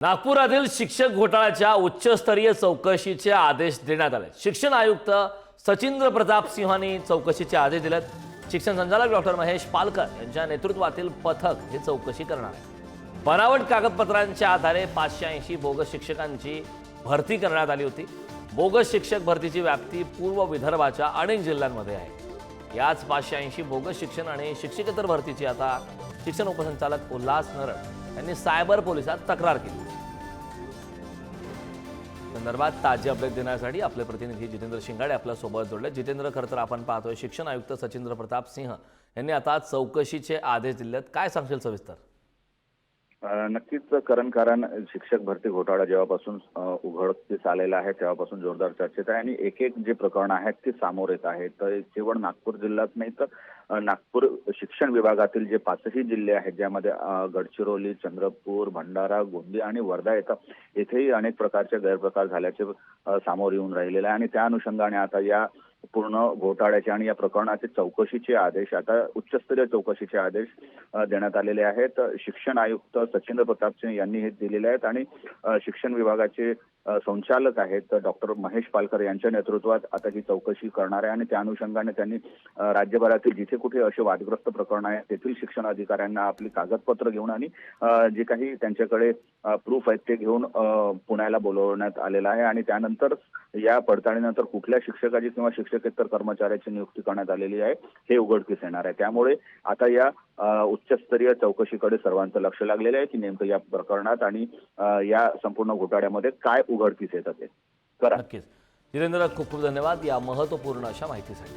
नागपुरातील शिक्षक घोटाळ्याच्या उच्चस्तरीय चौकशीचे आदेश देण्यात आले। शिक्षण आयुक्त सचिंद्र प्रताप सिंहांनी चौकशीचे आदेश दिलेत। शिक्षण संचालक डॉक्टर महेश पालकर यांच्या नेतृत्वातील पथक हे चौकशी करणार आहे। बनावट कागदपत्रांच्या आधारे 580 बोगस शिक्षकांची भरती करण्यात आली होती। बोगस शिक्षक भरतीची व्याप्ती पूर्व विदर्भाच्या अनेक जिल्ह्यांमध्ये आहे। याच 580 बोगस शिक्षण आणि शिक्षकेतर भरतीची आता शिक्षण उपसंचालक उल्हास नरड यांनी सायबर पोलिसात तक्रार केली। संदर्भात ताजी अपडेट देण्यासाठी आपले प्रतिनिधी जितेंद्र शिंगाडे आपल्या सोबत जोडले। जितेंद्र, खरं तर आपण पाहतोय शिक्षण आयुक्त सचिंद्र प्रताप सिंह यांनी आता चौकशीचे आदेश दिलेत। काय सांगशील सविस्तर? नक्कीच कारण शिक्षक भरती घोटाळा जेव्हापासून उघडकीस आलेला आहे तेव्हापासून जोरदार चर्चेत आहे आणि एक जे प्रकरण आहेत ते समोर येत आहेत। तर केवळ नागपूर जिल्ह्यात नाही तर नागपूर शिक्षण विभागातील जे 5ही जिल्हे आहेत ज्यामध्ये गडचिरोली, चंद्रपूर, भंडारा, गोंदिया आणि वर्धा येथेही अनेक प्रकारचे गैरप्रकार झाल्याचे समोर येऊन राहिलेले आहे आणि त्या अनुषंगाने आता या पूर्ण घोटाळ्याचे आणि या प्रकरणाचे चौकशीचे आदेश आता उच्चस्तरीय चौकशीचे आदेश देण्यात आलेले आहेत। शिक्षण आयुक्त सचिंद्र प्रताप सिंह यांनी हे दिलेले आहेत आणि शिक्षण विभागाचे संचालक आहेत डॉक्टर महेश पालकर यांच्या नेतृत्वात आता ही चौकशी करणार आहे आणि त्या अनुषंगाने त्यांनी राज्यभरातील जिथे कुठे असे वादग्रस्त प्रकरण आहेत तेथील शिक्षण अधिकाऱ्यांना आपली कागदपत्र घेऊन आणि जे काही त्यांच्याकडे प्रूफ आहेत ते घेऊन पुण्याला बोलवण्यात आलेलं आहे आणि त्यानंतर या पडताळणीनंतर कुठल्या शिक्षकाची किंवा शिक्षकेतर कर्मचाऱ्याची नियुक्ती करण्यात आलेली आहे हे उघडकीस येणार आहे। त्यामुळे आता या उच्चस्तरीय चौकशीकडे सर्वांचं लक्ष लागलेलं आहे की नेमकं या प्रकरणात आणि या संपूर्ण घोटाळ्यामध्ये काय उघडकीस येतं ते करा। नक्कीच जितेंद्र, खूप खूप धन्यवाद या महत्त्वपूर्ण अशा माहितीसाठी।